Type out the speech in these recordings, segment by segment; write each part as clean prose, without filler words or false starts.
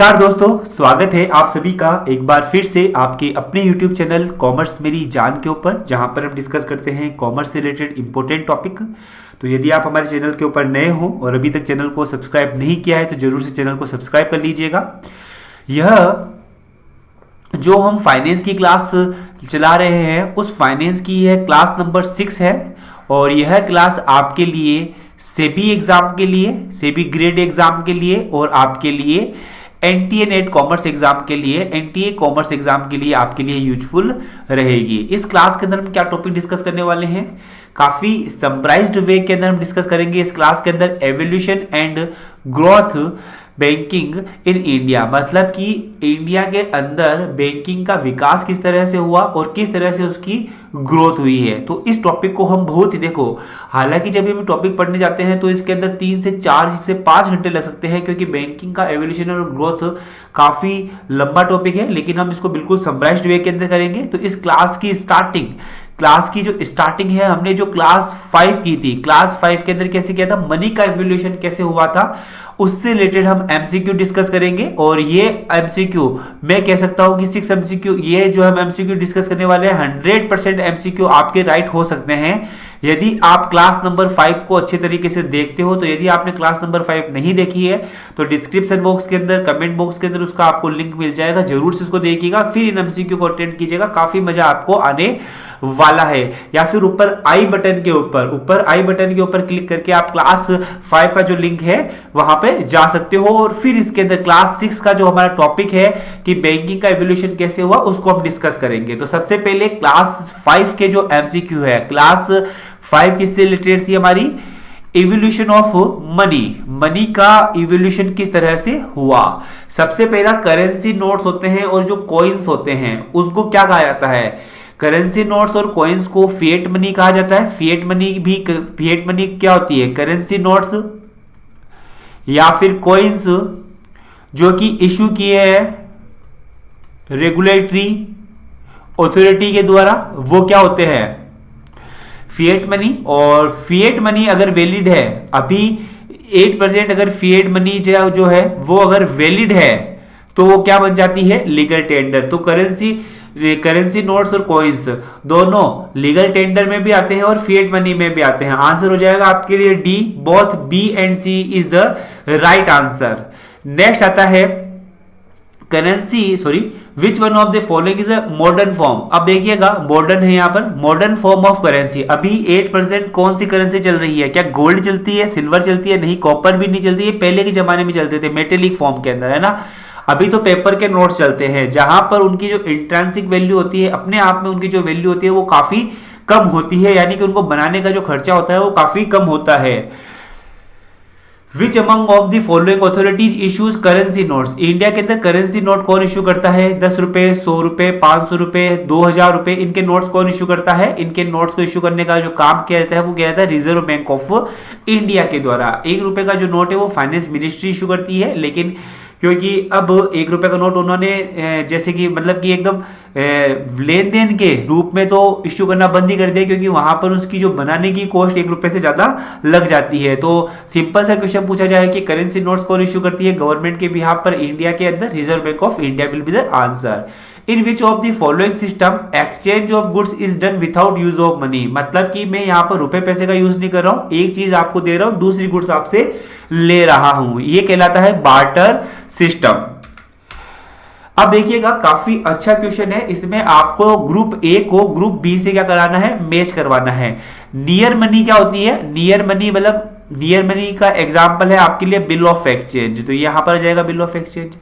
नमस्कार दोस्तों, स्वागत है आप सभी का एक बार फिर से आपके अपने YouTube चैनल कॉमर्स मेरी जान के ऊपर, जहां पर हम डिस्कस करते हैं कॉमर्स से रिलेटेड इंपॉर्टेंट टॉपिक। तो यदि आप हमारे चैनल के ऊपर नए हो और अभी तक चैनल को सब्सक्राइब नहीं किया है तो जरूर से चैनल को सब्सक्राइब कर लीजिएगा। यह जो हम फाइनेंस की क्लास चला रहे हैं उस फाइनेंस की यह क्लास नंबर 6 है और यह क्लास आपके लिए सेबी एग्जाम के लिए, सेबी ग्रेड एग्जाम के लिए और आपके लिए एनटीए नेट कॉमर्स एग्जाम के लिए, एनटीए कॉमर्स एग्जाम के लिए आपके लिए यूजफुल रहेगी। इस क्लास के अंदर हम क्या टॉपिक डिस्कस करने वाले हैं, काफी समराइज्ड वे के अंदर हम डिस्कस करेंगे इस क्लास के अंदर evolution and growth banking in India. मतलब कि इंडिया के अंदर बैंकिंग का विकास किस तरह से हुआ और किस तरह से उसकी ग्रोथ हुई है। तो इस टॉपिक को हम बहुत ही देखो, हालांकि जब हम टॉपिक पढ़ने जाते हैं तो इसके अंदर 3 से 4 से 5 घंटे लग सकते हैं, क्योंकि बैंकिंग का एवोल्यूशन और ग्रोथ काफी लंबा टॉपिक है, लेकिन हम इसको बिल्कुल समराइज्ड वे के अंदर करेंगे। तो इस क्लास की जो स्टार्टिंग है, हमने जो क्लास 5 की थी, क्लास 5 के अंदर कैसे किया था, मनी का एवोल्यूशन कैसे हुआ था, उससे रिलेटेड हम एमसीक्यू डिस्कस करेंगे। और ये एमसीक्यू मैं कह सकता हूं कि 6 एमसीक्यू, ये जो हम एमसीक्यू डिस्कस करने वाले हैं 100% एमसीक्यू आपके राइट हो सकते हैं यदि आप क्लास नंबर 5 को अच्छे तरीके से देखते हो। तो यदि आपने क्लास नंबर 5 नहीं देखी है तो डिस्क्रिप्शन बॉक्स के अंदर, कमेंट बॉक्स के अंदर उसका आपको लिंक मिल जाएगा, जरूर से उसको देखिएगा, फिर इन एमसीक्यू को अटेंड कीजिएगा, काफी मजा आपको आने वाला है। या फिर ऊपर आई बटन के ऊपर क्लिक करके आप क्लास 5 का जो लिंक है वहां पे जा सकते हो और फिर इसके अंदर क्लास 6 का जो हमारा टॉपिक है कि बैंकिंग का एवोल्यूशन कैसे हुआ उसको हम डिस्कस करेंगे। तो सबसे पहले क्लास 5 के जो एमसीक्यू है, क्लास 5 किससे रिलेटेड थी हमारी, इवोल्यूशन ऑफ मनी का इवोल्यूशन किस तरह से हुआ। सबसे पहला करेंसी नोट्स होते हैं और जो कॉइन्स होते हैं उसको क्या कहा जाता है, करेंसी नोट्स और कॉइन्स को फिएट मनी कहा जाता है। फिएट मनी क्या होती है, करेंसी नोट्स या फिर कॉइन्स जो कि इशू किए हैं रेगुलेटरी अथॉरिटी के द्वारा, वो क्या होते हैं, फिएट मनी। और फिएट मनी अगर वैलिड है, अभी 8% अगर फिएट मनी जो है वो अगर वैलिड है तो वो क्या बन जाती है, लीगल टेंडर। तो करेंसी नोट्स और कॉइन्स दोनों लीगल टेंडर में भी आते हैं और फिएट मनी में भी आते हैं। आंसर हो जाएगा आपके लिए D, both B and C is the right answer. Next आता है which one of the following is a modern form. अब देखिएगा मॉडर्न है, यहां पर मॉडर्न फॉर्म ऑफ करेंसी। अभी 8% कौन सी करेंसी चल रही है, क्या गोल्ड चलती है, सिल्वर चलती है, नहीं, कॉपर भी नहीं चलती है, पहले के जमाने में चलते थे मेटेलिक फॉर्म के अंदर, है ना। अभी तो पेपर के नोट्स चलते हैं जहां पर उनकी जो इंट्रिंसिक वैल्यू होती है, अपने आप में उनकी जो वैल्यू होती है वो काफी कम होती है, यानी कि उनको बनाने का जो खर्चा होता है वो काफी कम होता है। Which among of the following authorities issues currency notes. India के अंदर करेंसी नोट कौन इश्यू करता है, 10 रुपए, 100 रुपए, 500 रुपए, 2000 रुपए, इनके नोट्स कौन इश्यू करता है। इनके नोट्स को इश्यू करने का जो काम किया जाता है वो किया जाता है रिजर्व बैंक ऑफ इंडिया के द्वारा। 1 रुपए का जो नोट है वो फाइनेंस मिनिस्ट्री इश्यू करती है, लेकिन क्योंकि अब 1 रुपए का नोट उन्होंने जैसे कि मतलब कि एकदम लेन देन के रूप में तो इश्यू करना बंद ही कर दिया, क्योंकि वहां पर उसकी जो बनाने की कॉस्ट 1 रुपए से ज्यादा लग जाती है। तो सिंपल सा क्वेश्चन पूछा जाए कि करेंसी नोट्स कौन इश्यू करती है गवर्नमेंट के बिहाफ पर इंडिया के अंदर, reserve bank of India will be the answer. In which of the following system exchange of goods is done without use of money. मतलब कि मैं यहाँ पर रुपए पैसे का यूज नहीं कर रहा हूं, एक चीज आपको दे रहा हूं, दूसरी गुड्स आपसे ले रहा हूं, ये कहलाता है बार्टर सिस्टम। अब देखिएगा काफी अच्छा क्वेश्चन है, इसमें आपको ग्रुप ए को ग्रुप बी से क्या कराना है, मैच करवाना है। नियर मनी क्या होती है, नियर मनी मतलब नियर मनी का एग्जांपल है आपके लिए बिल ऑफ एक्सचेंज, तो यहां पर जाएगा बिल ऑफ एक्सचेंज,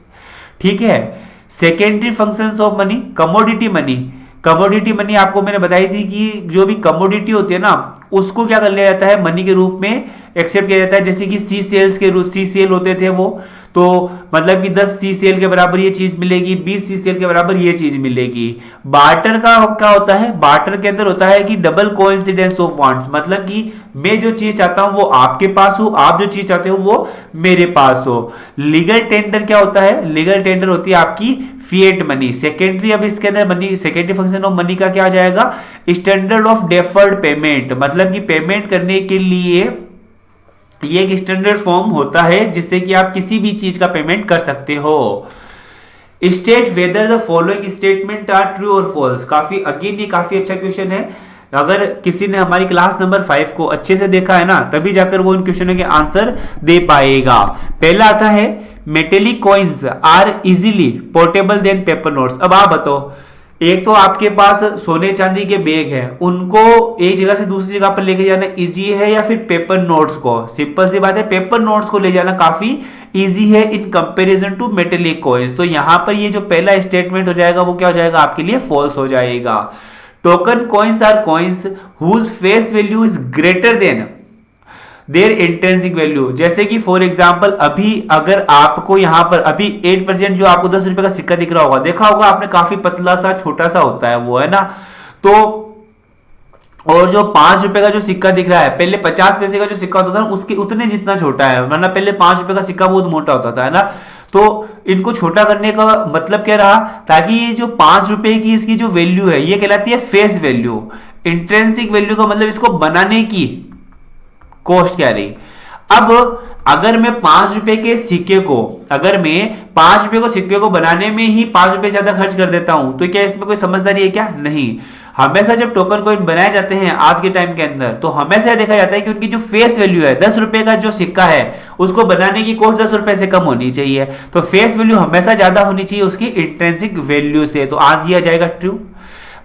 ठीक है। Secondary functions of money, commodity money आपको मैंने बताई थी कि जो भी कमोडिटी होती है ना उसको क्या कर लिया जाता है, मनी के रूप में एक्सेप्ट किया जाता है। जैसे कि सी सेल होते थे वो, तो मतलब कि 10 सी सेल के बराबर ये चीज मिलेगी, 20 सी सेल के बराबर ये चीज मिलेगी। बार्टर का क्या होता है, बार्टर के अंदर होता है कि डबल कोइंसिडेंस ऑफ वांट्स, मतलब कि मैं जो चीज चाहता हूं वो आपके पास हो, आप जो चीज चाहते हो वो मेरे पास हो। लीगल टेंडर क्या होता है, लीगल टेंडर होती है आपकी फिएट मनी। सेकेंडरी, अब इसके अंदर money, secondary function of money का क्या आ जाएगा, स्टैंडर्ड ऑफ डेफर्ड पेमेंट, मतलब कि पेमेंट करने के लिए ये एक स्टैंडर्ड फॉर्म होता है जिससे कि आप किसी भी चीज का पेमेंट कर सकते हो। State whether the following statements are true और फॉल्स। काफी अगेन ये काफी अच्छा क्वेश्चन है। अगर किसी ने हमारी क्लास नंबर 5 को अच्छे से देखा है ना, तभी जाकर वो इन क्वेश्चनों के आंसर दे पाएगा। पहला आता है metallic coins are easily portable than paper notes. अब आप बताओ, एक तो आपके पास सोने चांदी के बैग है, उनको एक जगह से दूसरी जगह पर लेके जाना इजी है या फिर पेपर नोट्स को? सिंपल सी बात है, पेपर नोट्स को ले जाना काफी इजी है in comparison to metallic coins. तो यहां पर ये जो पहला स्टेटमेंट हो जाएगा वो क्या हो जाएगा आपके लिए? फॉल्स हो जाएगा। Token coins are coins whose face value is greater than their intrinsic value. जैसे कि फॉर एग्जांपल अभी अगर आपको यहां पर अभी 8% जो आपको 10 रुपए का सिक्का दिख रहा होगा, देखा होगा आपने, काफी पतला सा छोटा सा होता है वो, है ना। तो और जो 5 रुपए का जो सिक्का दिख रहा है, पहले 50 पैसे का जो सिक्का होता था उसके उतने जितना छोटा है, वरना पहले 5 रुपए का सिक्का बहुत मोटा होता था, है ना। तो इनको छोटा करने का मतलब क्या रहा, ताकि ये जो 5 रुपए की इसकी जो वैल्यू है ये कहलाती है फेस वैल्यू। इंट्रिंसिक वैल्यू का मतलब इसको बनाने की कॉस्ट क्या रही। अब अगर मैं 5 रुपए के सिक्के को, अगर मैं 5 रुपए को सिक्के को बनाने में ही 5 रुपए ज्यादा खर्च कर देता हूं, तो क्या इसमें कोई समझदारी है क्या? नहीं। हमेशा जब टोकन कॉइन बनाए जाते हैं आज के टाइम के अंदर, तो हमेशा देखा जाता है कि उनकी जो फेस वैल्यू है, 10 रुपए का जो सिक्का है उसको बनाने की कॉस्ट 10 रुपए से कम होनी चाहिए। तो फेस वैल्यू हमेशा ज्यादा होनी चाहिए उसकी इंट्रिंसिक वैल्यू से। तो आज ये आ जाएगा true.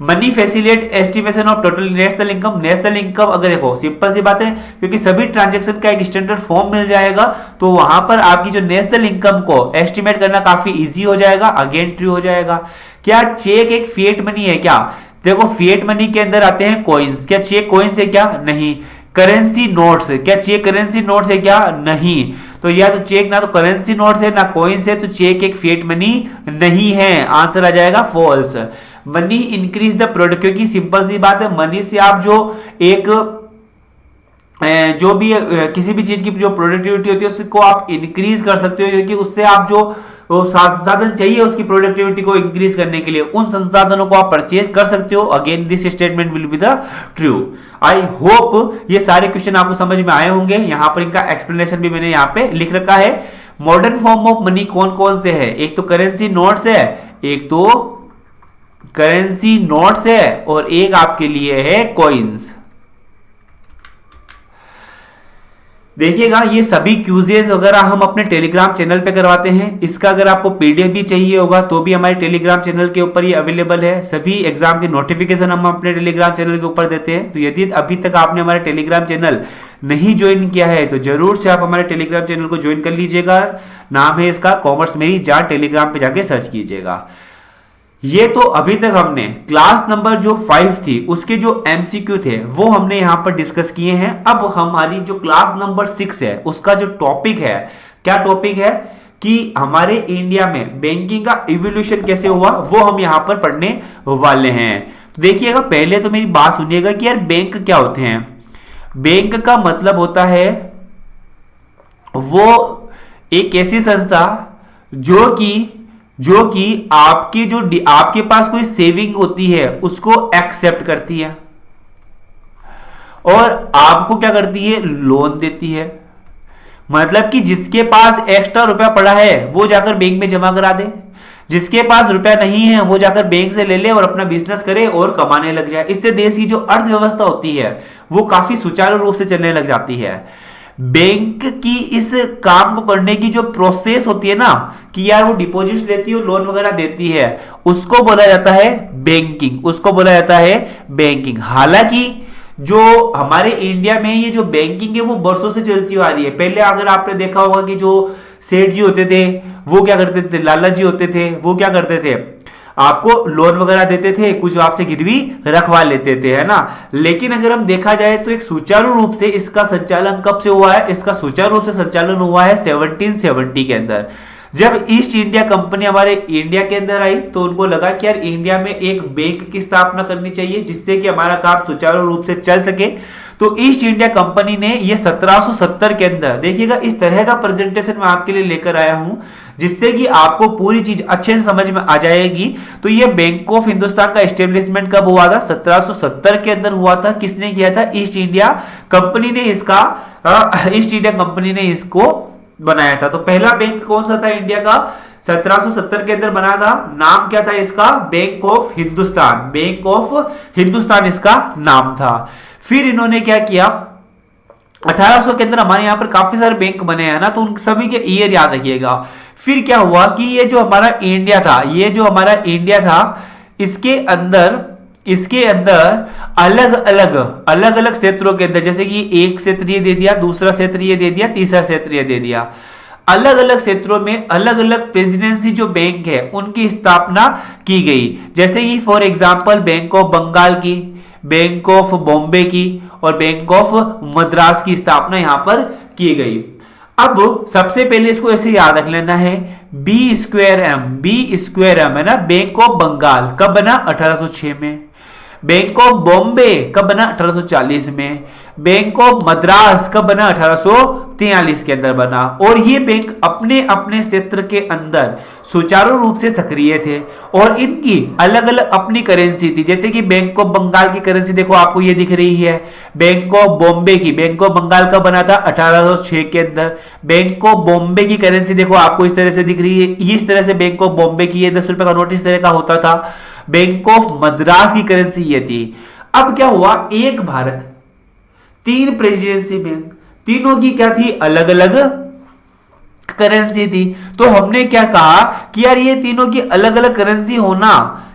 Money facilitate estimation of total national income. National income अगर देखो सिंपल सी बात है, क्योंकि सभी ट्रांजैक्शन का एक स्टैंडर्ड फॉर्म मिल जाएगा, तो वहां पर आपकी जो नेशनल इनकम को एस्टिमेट करना काफी इजी हो जाएगा। अगेन ट्रू हो जाएगा। क्या चेक एक फिएट मनी है क्या? देखो फिएट मनी के अंदर आते हैं कॉइन्स। क्या चेक कॉइन्स है क्या? नहीं। करेंसी नोट्स, क्या चेक करेंसी नोट्स है क्या? नहीं। तो या तो चेक ना तो करेंसी नोट्स है ना कॉइन्स है, तो चेक एक फिएट मनी नहीं है। आंसर आ जाएगा false. Money increase the product, क्योंकि सिंपल सी बात है, मनी से आप जो एक जो भी किसी भी चीज की जो प्रोडक्टिविटी होती है उसको आप इंक्रीज कर सकते हो, क्योंकि उससे आप जो संसाधन चाहिए उसकी प्रोडक्टिविटी को इंक्रीज करने के लिए उन संसाधनों को आप परचेज कर सकते हो। Again this statement will be the true. I hope ये सारे क्वेश्चन आपको समझ में आए होंगे। यहां पर इनका एक्सप्लेनेशन भी मैंने यहां पे लिख रखा है। मॉडर्न फॉर्म ऑफ मनी कौन कौन से है? एक तो करेंसी नोट्स है, एक तो करेंसी नोट्स है, और एक आपके लिए है कॉइन्स। देखिएगा ये सभी क्यूजेस वगैरह हम अपने टेलीग्राम चैनल पे करवाते हैं। इसका अगर आपको पीडीएफ भी चाहिए होगा तो भी हमारे टेलीग्राम चैनल के ऊपर ये अवेलेबल है। सभी एग्जाम की नोटिफिकेशन हम अपने टेलीग्राम चैनल के ऊपर देते हैं। तो यदि अभी तक आपने हमारे टेलीग्राम चैनल नहीं ज्वाइन किया है तो जरूर से आप हमारे टेलीग्राम चैनल को ज्वाइन कर लीजिएगा। नाम है इसका कॉमर्स मेरी जान, टेलीग्राम पे जाके सर्च कीजिएगा। ये तो अभी तक हमने क्लास नंबर जो 5 थी उसके जो एमसीक्यू थे वो हमने यहां पर डिस्कस किए हैं। अब हमारी जो क्लास नंबर 6 है उसका जो टॉपिक है, क्या टॉपिक है कि हमारे इंडिया में बैंकिंग का इवोल्यूशन कैसे हुआ, वो हम यहां पर पढ़ने वाले हैं। तो देखिएगा, पहले तो मेरी बात सुनिएगा कि यार बैंक क्या होते हैं। बैंक का मतलब होता है वो एक ऐसी संस्था जो कि आपके पास कोई सेविंग होती है उसको एक्सेप्ट करती है और आपको क्या करती है, लोन देती है। मतलब कि जिसके पास एक्स्ट्रा रुपया पड़ा है वो जाकर बैंक में जमा करा दे, जिसके पास रुपया नहीं है वो जाकर बैंक से ले ले और अपना बिजनेस करे और कमाने लग जाए। इससे देश की जो अर्थव्यवस्था होती है वो काफी सुचारू रूप से चलने लग जाती है। बैंक की इस काम को करने की जो प्रोसेस होती है ना, कि यार वो डिपॉजिट्स देती है और लोन वगैरह देती है, उसको बोला जाता है बैंकिंग, उसको बोला जाता है बैंकिंग। हालांकि जो हमारे इंडिया में ये जो बैंकिंग है वो बरसों से चलती आ रही है। पहले अगर आपने देखा होगा कि जो सेठ जी होते थे वो क्या करते थे, लाला जी होते थे, वो क्या करते थे, आपको लोन वगैरह देते थे, कुछ आपसे गिरवी रखवा लेते थे, है ना। लेकिन अगर हम देखा जाए तो एक सुचारू रूप से इसका संचालन कब से हुआ है? इसका सुचारू रूप से संचालन हुआ है 1770 के अंदर। जब ईस्ट इंडिया कंपनी हमारे इंडिया के अंदर आई तो उनको लगा कि यार इंडिया में एक बैंक की स्थापना करनी चाहिए जिससे कि हमारा काम सुचारू रूप से चल सके। तो ईस्ट इंडिया कंपनी ने ये 1770 के अंदर, देखिएगा इस तरह का प्रेजेंटेशन मैं आपके लिए लेकर आया हूं जिससे कि आपको पूरी चीज अच्छे से समझ में आ जाएगी। तो ये बैंक ऑफ हिंदुस्तान का एस्टेब्लिशमेंट कब हुआ था? 1770 के अंदर हुआ था। किसने किया था? ईस्ट इंडिया कंपनी ने इसको बनाया था। तो पहला बैंक कौन सा था इंडिया का? 1770 के अंदर बना था। नाम क्या था इसका? Bank of Hindustan. Bank of Hindustan इसका नाम था। फिर इन्होंने क्या किया? 1800 के अंदर हमारे यहां पर काफी सारे बैंक बने हैं ना, तो उन सभी के ईयर याद रखिएगा। फिर क्या हुआ कि ये जो हमारा इंडिया था, इसके अंदर अलग अलग क्षेत्रों के अंदर, जैसे कि एक क्षेत्र ये दे दिया, दूसरा क्षेत्र ये दे दिया, तीसरा क्षेत्र ये दे दिया, अलग अलग क्षेत्रों में अलग अलग प्रेसिडेंसी जो बैंक है उनकी स्थापना की गई। जैसे कि for example bank of Bengal की, बैंक ऑफ बॉम्बे की और बैंक ऑफ मद्रास की स्थापना यहां पर की गई। अब सबसे पहले इसको ऐसे याद रख लेना है, बी स्क्वायर एम है ना। बैंक ऑफ बंगाल कब बना? 1806 में। बैंक ऑफ बॉम्बे कब बना? 1840 में। बैंक ऑफ मद्रास कब बना? 1843 के अंदर बना। और ये बैंक अपने अपने क्षेत्र के अंदर सुचारू रूप से सक्रिय थे और इनकी अलग अलग अपनी करेंसी थी। जैसे कि बैंक ऑफ बंगाल की करेंसी देखो आपको ये दिख रही है। बैंक ऑफ बॉम्बे की, बैंक ऑफ बंगाल का बना था 1806 के अंदर। बैंक ऑफ बॉम्बे की करेंसी देखो आपको इस तरह से दिख रही है। इस तरह से बैंक ऑफ बॉम्बे की, ये 10 रुपए का नोट इस तरह का होता था। बैंक ऑफ मद्रास की करेंसी ये थी। अब क्या हुआ? एक भारत तीन प्रेसिडेंसी बैंक, तीनों की क्या थी? अलग अलग करेंसी थी। तो हमने क्या कहा कि यार ये तीनों की अलग अलग करेंसी होना,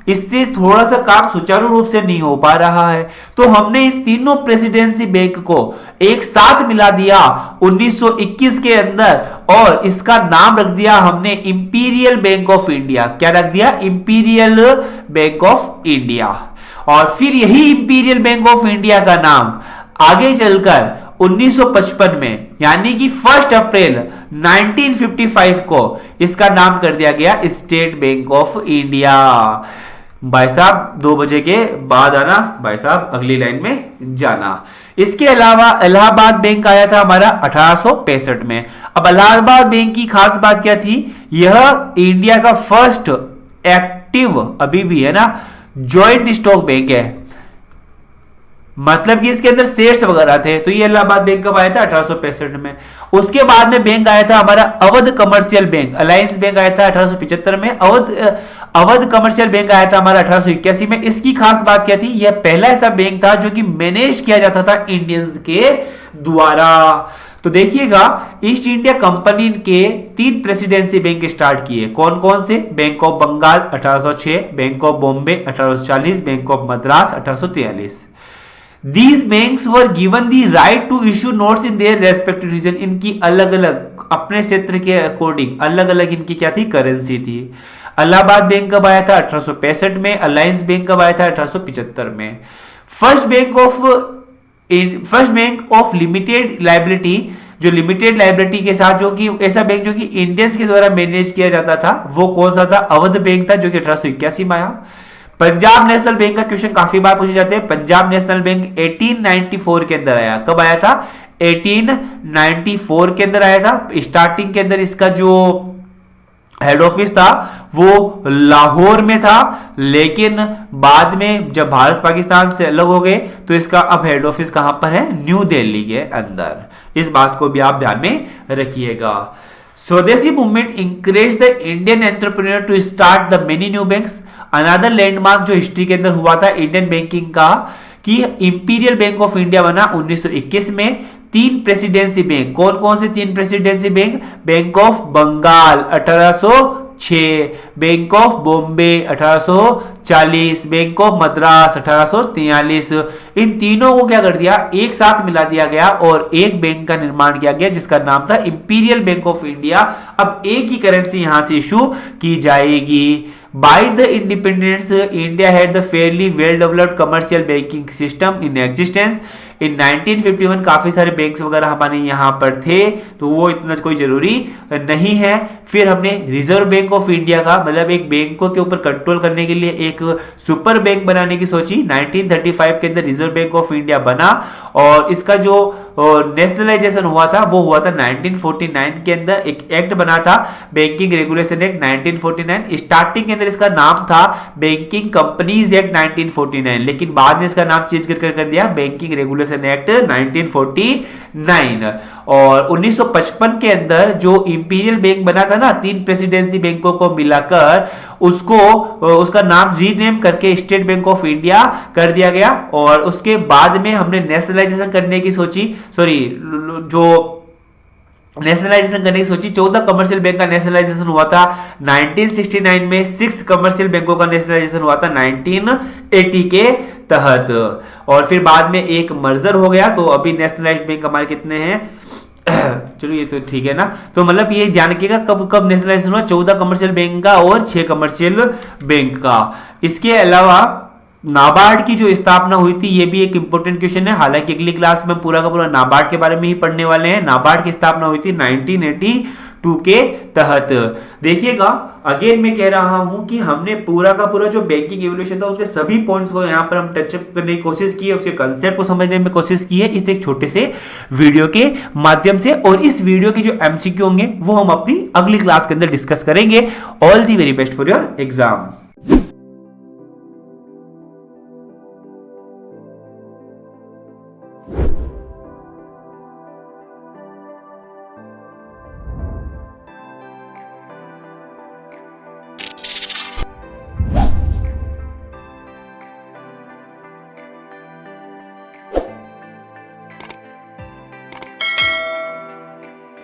इससे थोड़ा सा काम सुचारू रूप से नहीं हो पा रहा है। तो हमने इन तीनों प्रेसिडेंसी बैंक को एक साथ मिला दिया 1921 के अंदर और इसका नाम रख दिया हमने इंपीरियल बैंक ऑफ इंडिया। क्या रख दिया? Imperial bank of India. और फिर यही इंपीरियल बैंक ऑफ इंडिया का नाम आगे चलकर 1955 में, यानी कि 1 अप्रैल 1955 को इसका नाम कर दिया गया स्टेट बैंक ऑफ इंडिया। भाई साहब 2 बजे के बाद आना, भाई साहब अगली लाइन में जाना। इसके अलावा इलाहाबाद बैंक आया था हमारा 1865 में। अब इलाहाबाद बैंक की खास बात क्या थी? यह इंडिया का फर्स्ट एक्टिव, अभी भी है ना, जॉइंट स्टॉक बैंक है। मतलब कि इसके अंदर शेयर्स वगैरह थे। तो ये इलाहाबाद बैंक कब आया था? 1865 में। उसके बाद में बैंक आया था हमारा Awadh commercial bank, alliance bank आया था 1875 में। अवध कमर्शियल बैंक आया था हमारा 1881 में। इसकी खास बात क्या थी? यह पहला ऐसा बैंक था जो कि मैनेज किया जाता था इंडियंस के द्वारा। तो देखिएगा, ईस्ट इंडिया कंपनी के 3 प्रेसिडेंसी बैंक स्टार्ट किए। कौन कौन से? Bank of Bengal 1806, bank of Bombay 1840, bank of Madras 1843। These banks were given the right to issue notes in their respective region। इनकी अलग अलग अपने क्षेत्र के अकॉर्डिंग अलग अलग इनकी क्या थी? करेंसी थी। इलाहाबाद बैंक कब आया था? 1865 में। अलायंस बैंक कब आया था? 1875 में। First bank of limited liability, जो लिमिटेड लाइबिलिटी के साथ, जो कि ऐसा बैंक जो कि इंडियंस के द्वारा मैनेज किया जाता था, वो कौन सा था? अवध बैंक था, जो कि 1881 में आया। पंजाब नेशनल बैंक का क्वेश्चन काफी बार पूछे जाते हैं। पंजाब नेशनल बैंक 1894 के अंदर आया। कब आया था? 1894 के अंदर आया था। स्टार्टिंग के अंदर इसका जो हेड ऑफिस था वो लाहौर में था, लेकिन बाद में जब भारत पाकिस्तान से अलग हो गए तो इसका अब हेड ऑफिस कहां पर है? न्यू दिल्ली के अंदर। इस बात को भी आप ध्यान में रखिएगा। Swadeshi movement encourage the Indian entrepreneur to start the many new banks. Another landmark जो हिस्ट्री के अंदर हुआ था इंडियन बैंकिंग का, कि इंपीरियल बैंक ऑफ इंडिया बना 1921 में। 3 प्रेसिडेंसी बैंक, कौन कौन से 3 presidency bank? Bank of Bengal 1806, bank of Bombay 1840, bank of Madras 1843। इन तीनों को क्या कर दिया? एक साथ मिला दिया गया और एक बैंक का निर्माण किया गया जिसका नाम था इंपीरियल बैंक ऑफ इंडिया। अब एक ही करेंसी यहां से इशू की जाएगी। By the independence, India had the fairly well-developed commercial banking system in existence. इन 1951 काफी सारे बैंक्स वगैरह हमारे यहाँ पर थे, तो वो इतना कोई जरूरी नहीं है। फिर हमने रिजर्व बैंक ऑफ इंडिया का मतलब एक बैंकों के ऊपर कंट्रोल करने के लिए एक सुपर बैंक बनाने की सोची। 1935 के अंदर रिजर्व बैंक ऑफ इंडिया बना और इसका जो नेशनलाइजेशन हुआ था वो हुआ था 1949 के अंदर। एक एक्ट बना था बैंकिंग रेगुलेशन एक्ट 1949। स्टार्टिंग के अंदर इसका नाम था बैंकिंग कंपनीज एक्ट 1949, लेकिन बाद में इसका नाम चेंज कर दिया बैंकिंग रेगुलेशन एक्ट 1949। और 1955 के अंदर जो इंपीरियल बैंक बना था ना 3 प्रेसिडेंसी बैंकों को मिलाकर, उसका नाम रीनेम करके स्टेट बैंक ऑफ इंडिया कर दिया गया। और उसके बाद में हमने नेशनलाइजेशन करने की सोची, नेशनलाइजेशन करने की सोची। 14 कमर्शियल बैंक का नेशनलाइजेशन हुआ था 1969 में, 6 कमर्शियल बैंकों का नेशनलाइजेशन हुआ था 1980 के तहत। और फिर बाद में एक मर्जर हो गया, तो अभी नेशनलाइज्ड बैंक हमारे कितने हैं चलो ये तो ठीक है ना। तो मतलब ये ध्यान रखिएगा कब कब नेशनलाइजेशन हुआ, 14 कमर्शियल बैंक का और 6 कमर्शियल बैंक का। इसके अलावा नाबार्ड की जो स्थापना हुई थी, ये भी एक इंपॉर्टेंट क्वेश्चन है। हालांकि अगली क्लास में पूरा का पूरा नाबार्ड के बारे में ही पढ़ने वाले हैं। नाबार्ड की स्थापना हुई थी 1982 के तहत। देखिएगा अगेन मैं कह रहा हूं कि हमने पूरा का पूरा जो बैंकिंग एवोल्यूशन था उसके सभी पॉइंट्स को यहां पर हम टचअप करने की कोशिश की है, उसके कंसेप्ट को समझने में कोशिश की है इस एक छोटे से वीडियो के माध्यम से। और इस वीडियो के जो एमसीक्यू होंगे वो हम अपनी अगली क्लास के अंदर डिस्कस करेंगे। All the very best for your exam.